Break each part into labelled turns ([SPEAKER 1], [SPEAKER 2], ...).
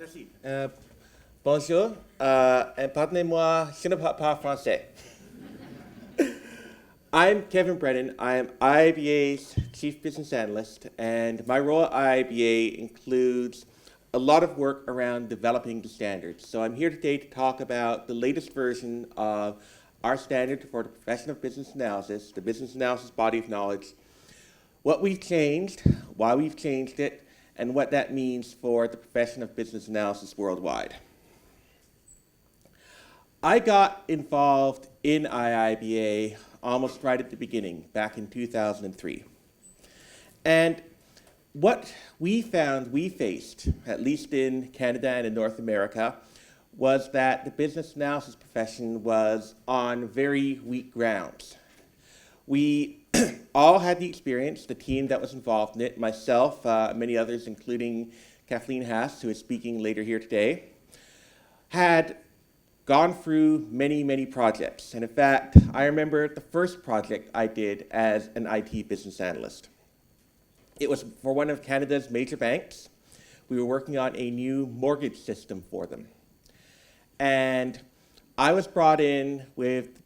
[SPEAKER 1] Merci. Bonjour, pardonnez-moi, je ne parle pas français. I'm Kevin Brennan. I'm IIBA's Chief Business Analyst, and my role at IIBA includes a lot of work around developing the standards. So I'm here today to talk about the latest version of our standard for the profession of business analysis, the business analysis body of knowledge, what we've changed, why we've changed it, and what that means for the profession of business analysis worldwide. I got involved in IIBA almost right at the beginning, back in 2003. And what we faced, at least in Canada and in North America, was that the business analysis profession was on very weak grounds. We all had the experience, the team that was involved in it, myself, many others, including Kathleen Haas, who is speaking later here today, had gone through many, many projects. And in fact, I remember the first project I did as an IT business analyst. It was for one of Canada's major banks. We were working on a new mortgage system for them. And I was brought in with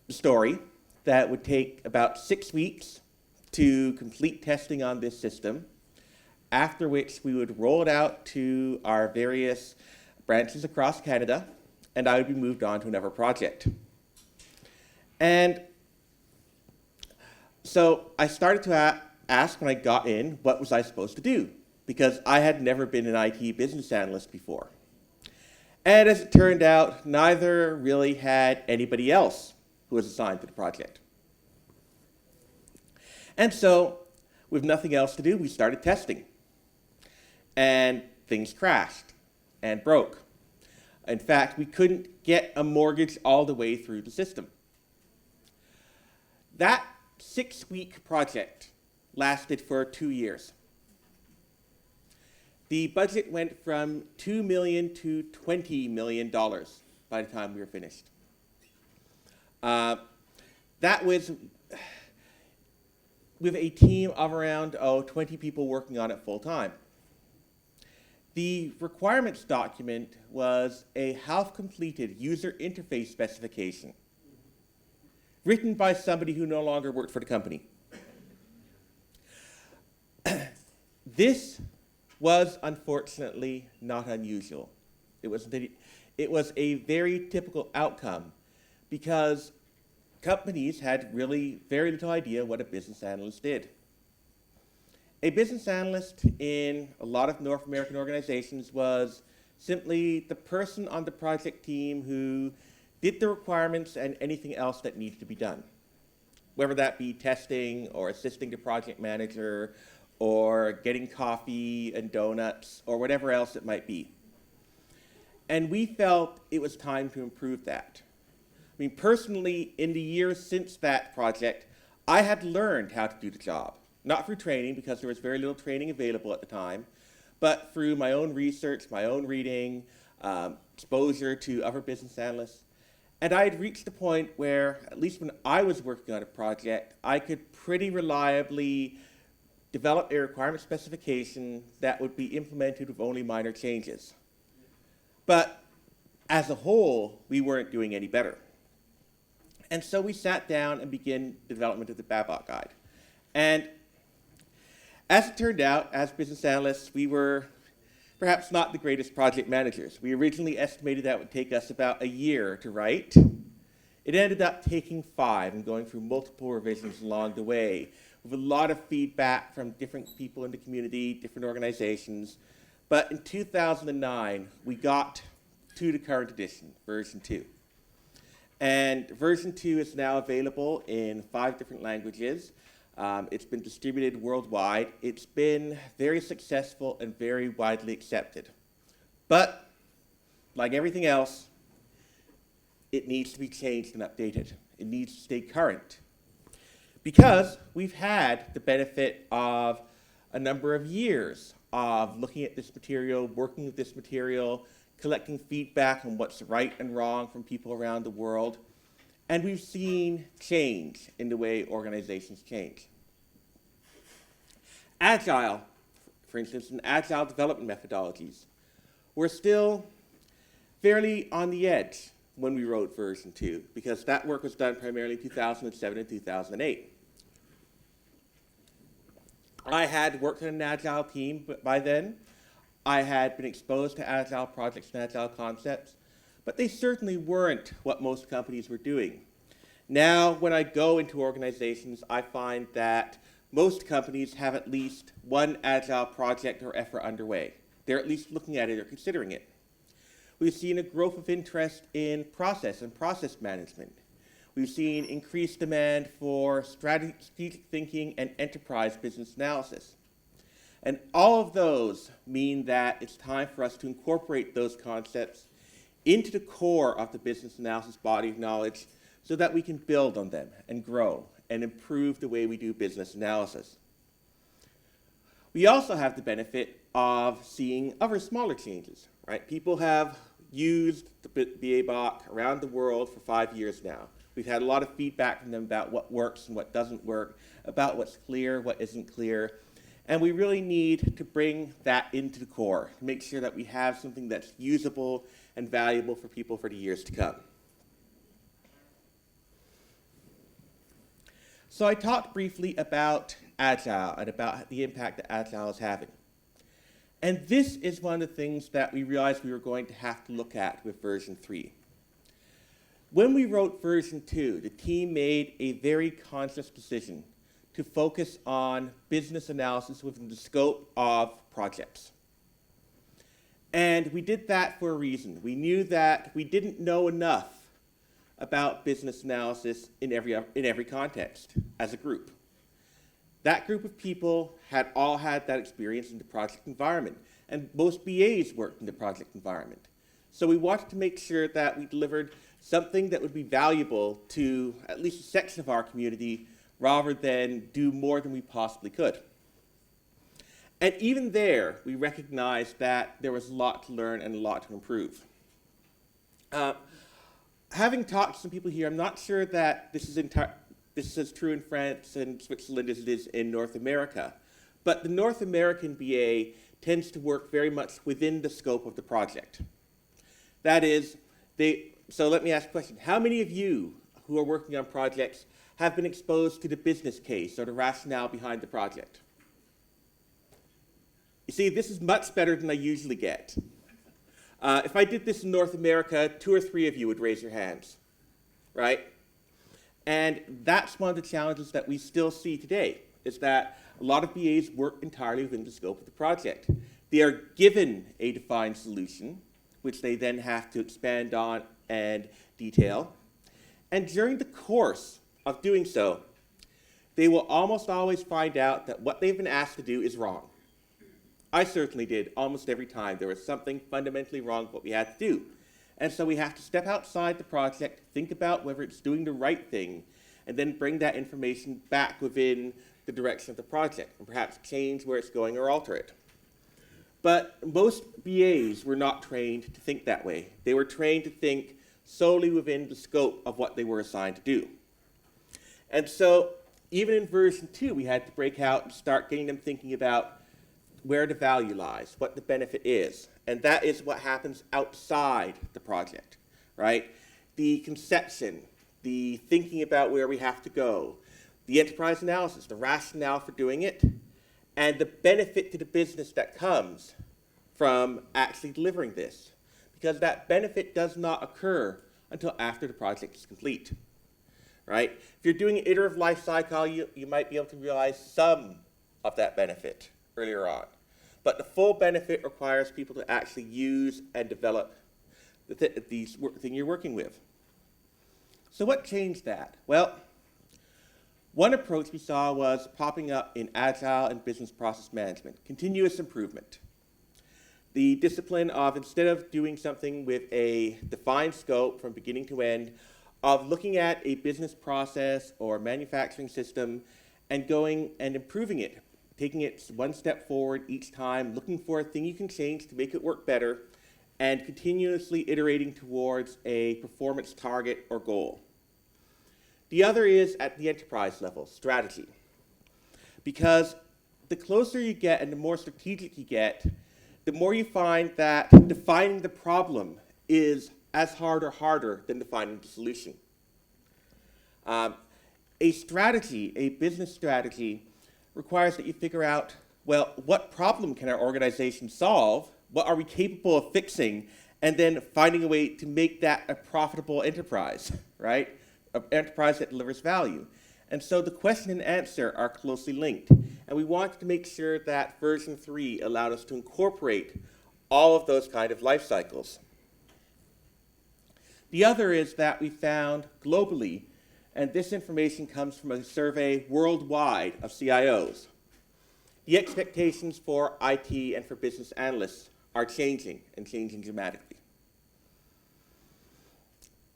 [SPEAKER 1] the story that would take about 6 weeks to complete testing on this system, after which we would roll it out to our various branches across Canada, and I would be moved on to another project. And so I started to ask when I got in, what was I supposed to do? Because I had never been an IT business analyst before. And as it turned out, neither really had anybody else who was assigned to the project. And so, with nothing else to do, we started testing. And things crashed and broke. In fact, we couldn't get a mortgage all the way through the system. That 6-week project lasted for 2 years. The budget went from $2 million to $20 million by the time we were finished. That was with a team of around 20 people working on it full time. The requirements document was a half-completed user interface specification written by somebody who no longer worked for the company. This was unfortunately not unusual. It was a very typical outcome because companies had really very little idea what a business analyst did. A business analyst in a lot of North American organizations was simply the person on the project team who did the requirements and anything else that needed to be done, whether that be testing or assisting the project manager or getting coffee and donuts or whatever else it might be. And we felt it was time to improve that. I mean, personally, in the years since that project, I had learned how to do the job. Not through training, because there was very little training available at the time, but through my own research, my own reading, exposure to other business analysts. And I had reached the point where, at least when I was working on a project, I could pretty reliably develop a requirement specification that would be implemented with only minor changes. But as a whole, we weren't doing any better. And so we sat down and began the development of the Babok guide. And as it turned out, as business analysts, we were perhaps not the greatest project managers. We originally estimated that would take us about a year to write. It ended up taking 5 and going through multiple revisions along the way, with a lot of feedback from different people in the community, different organizations. But in 2009, we got to the current edition, version 2. And version 2 is now available in 5 different languages. It's been distributed worldwide. It's been very successful and very widely accepted. But, like everything else, it needs to be changed and updated. It needs to stay current. Because we've had the benefit of a number of years of looking at this material, working with this material, collecting feedback on what's right and wrong from people around the world. And we've seen change in the way organizations change. Agile, for instance, and agile development methodologies were still fairly on the edge when we wrote version 2, because that work was done primarily in 2007 and 2008. I had worked in an Agile team by then. I had been exposed to Agile projects and Agile concepts, but they certainly weren't what most companies were doing. Now, when I go into organizations, I find that most companies have at least one Agile project or effort underway. They're at least looking at it or considering it. We've seen a growth of interest in process and process management. We've seen increased demand for strategic thinking and enterprise business analysis. And all of those mean that it's time for us to incorporate those concepts into the core of the business analysis body of knowledge so that we can build on them and grow and improve the way we do business analysis. We also have the benefit of seeing other smaller changes, right? People have used the Babok around the world for 5 years now. We've had a lot of feedback from them about what works and what doesn't work, about what's clear, what isn't clear. And we really need to bring that into the core, to make sure that we have something that's usable and valuable for people for the years to come. So I talked briefly about Agile and about the impact that Agile is having. And this is one of the things that we realized we were going to have to look at with version 3. When we wrote version 2, the team made a very conscious decision to focus on business analysis within the scope of projects. And we did that for a reason. We knew that we didn't know enough about business analysis in every context as a group. That group of people had all had that experience in the project environment, and most BAs worked in the project environment. So we wanted to make sure that we delivered something that would be valuable to at least a section of our community rather than do more than we possibly could. And even there, we recognized that there was a lot to learn and a lot to improve. Having talked to some people here, I'm not sure that this is as true in France and Switzerland as it is in North America. But the North American BA tends to work very much within the scope of the project. That is, so let me ask a question. How many of you who are working on projects have been exposed to the business case or the rationale behind the project? You see, this is much better than I usually get. If I did this in North America, 2 or 3 of you would raise your hands, right? And that's one of the challenges that we still see today, is that a lot of BAs work entirely within the scope of the project. They are given a defined solution, which they then have to expand on and detail. And during the course of doing so, they will almost always find out that what they've been asked to do is wrong. I certainly did almost every time. There was something fundamentally wrong with what we had to do. And so we have to step outside the project, think about whether it's doing the right thing, and then bring that information back within the direction of the project, and perhaps change where it's going or alter it. But most BAs were not trained to think that way. They were trained to think solely within the scope of what they were assigned to do. And so even in version 2, we had to break out and start getting them thinking about where the value lies, what the benefit is. And that is what happens outside the project, right? The conception, the thinking about where we have to go, the enterprise analysis, the rationale for doing it, and the benefit to the business that comes from actually delivering this. Because that benefit does not occur until after the project is complete, right? If you're doing an iterative life cycle, you might be able to realize some of that benefit earlier on. But the full benefit requires people to actually use and develop the thing you're working with. So what changed that? Well, one approach we saw was popping up in Agile and business process management, continuous improvement. The discipline of, instead of doing something with a defined scope from beginning to end, of looking at a business process or manufacturing system and going and improving it, taking it one step forward each time, looking for a thing you can change to make it work better, and continuously iterating towards a performance target or goal. The other is at the enterprise level, strategy. Because the closer you get and the more strategic you get, the more you find that defining the problem is as hard or harder than defining the solution. A strategy, a business strategy, requires that you figure out, well, what problem can our organization solve? What are we capable of fixing? And then finding a way to make that a profitable enterprise, right? An enterprise that delivers value. And so the question and answer are closely linked. And we wanted to make sure that version 3 allowed us to incorporate all of those kind of life cycles. The other is that we found globally, and this information comes from a survey worldwide of CIOs, the expectations for IT and for business analysts are changing, and changing dramatically.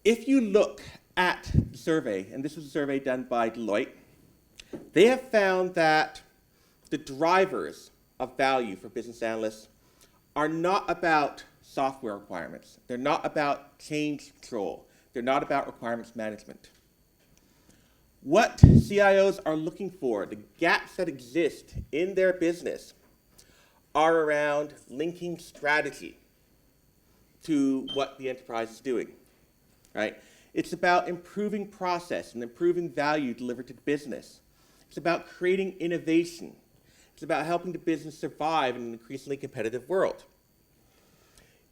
[SPEAKER 1] If you look at the survey, and this was a survey done by Deloitte, they have found that the drivers of value for business analysts are not about software requirements. They're not about change control. They're not about requirements management. What CIOs are looking for, the gaps that exist in their business, are around linking strategy to what the enterprise is doing, right? It's about improving process and improving value delivered to the business. It's about creating innovation. It's about helping the business survive in an increasingly competitive world.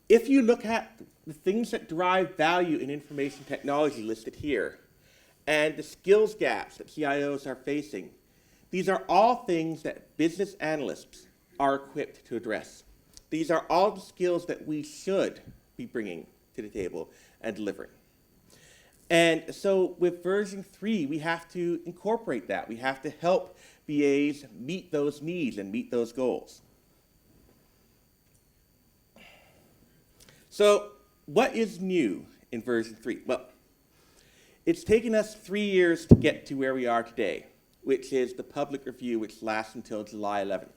[SPEAKER 1] If you look at the things that drive value in information technology listed here, and the skills gaps that CIOs are facing, these are all things that business analysts are equipped to address. These are all the skills that we should be bringing to the table and delivering. And so with version 3, we have to incorporate that. We have to help BAs meet those needs and meet those goals. So what is new in version 3? Well, it's taken us 3 years to get to where we are today, which is the public review, which lasts until July 11th.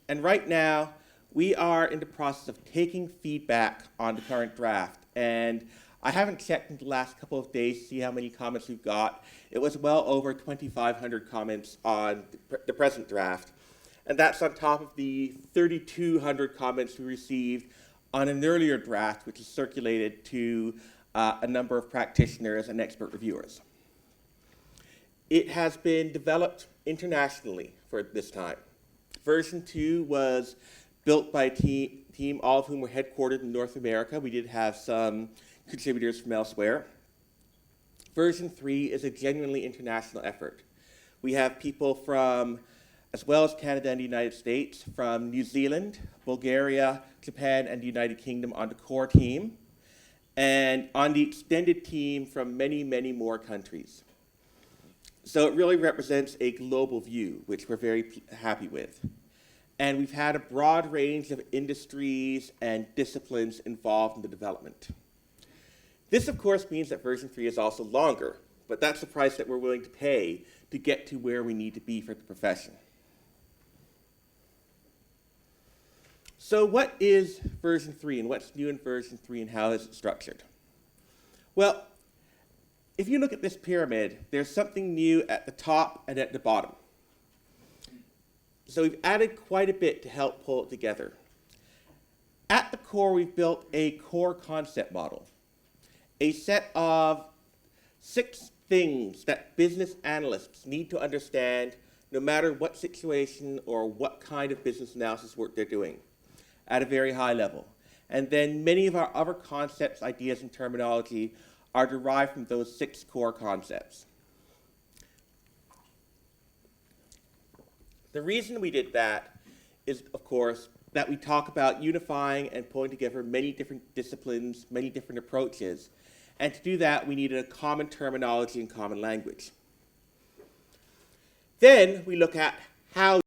[SPEAKER 1] And right now, we are in the process of taking feedback on the current draft. And I haven't checked in the last couple of days to see how many comments we've got. It was well over 2,500 comments on the present draft. And that's on top of the 3,200 comments we received on an earlier draft, which is circulated to a number of practitioners and expert reviewers. It has been developed internationally for this time. Version 2 was built by a team, all of whom were headquartered in North America. We did have some contributors from elsewhere. Version 3 is a genuinely international effort. We have people from, as well as Canada and the United States, from New Zealand, Bulgaria, Japan, and the United Kingdom on the core team, and on the extended team from many, many more countries. So it really represents a global view, which we're very happy with. And we've had a broad range of industries and disciplines involved in the development. This, of course, means that version 3 is also longer, but that's the price that we're willing to pay to get to where we need to be for the profession. So what is version 3 and what's new in version 3 and how is it structured? Well, if you look at this pyramid, there's something new at the top and at the bottom. So we've added quite a bit to help pull it together. At the core, we've built a core concept model, a set of 6 things that business analysts need to understand no matter what situation or what kind of business analysis work they're doing at a very high level. And then many of our other concepts, ideas, and terminology are derived from those 6 core concepts. The reason we did that is, of course, that we talk about unifying and pulling together many different disciplines, many different approaches. And to do that, we needed a common terminology and common language. Then we look at how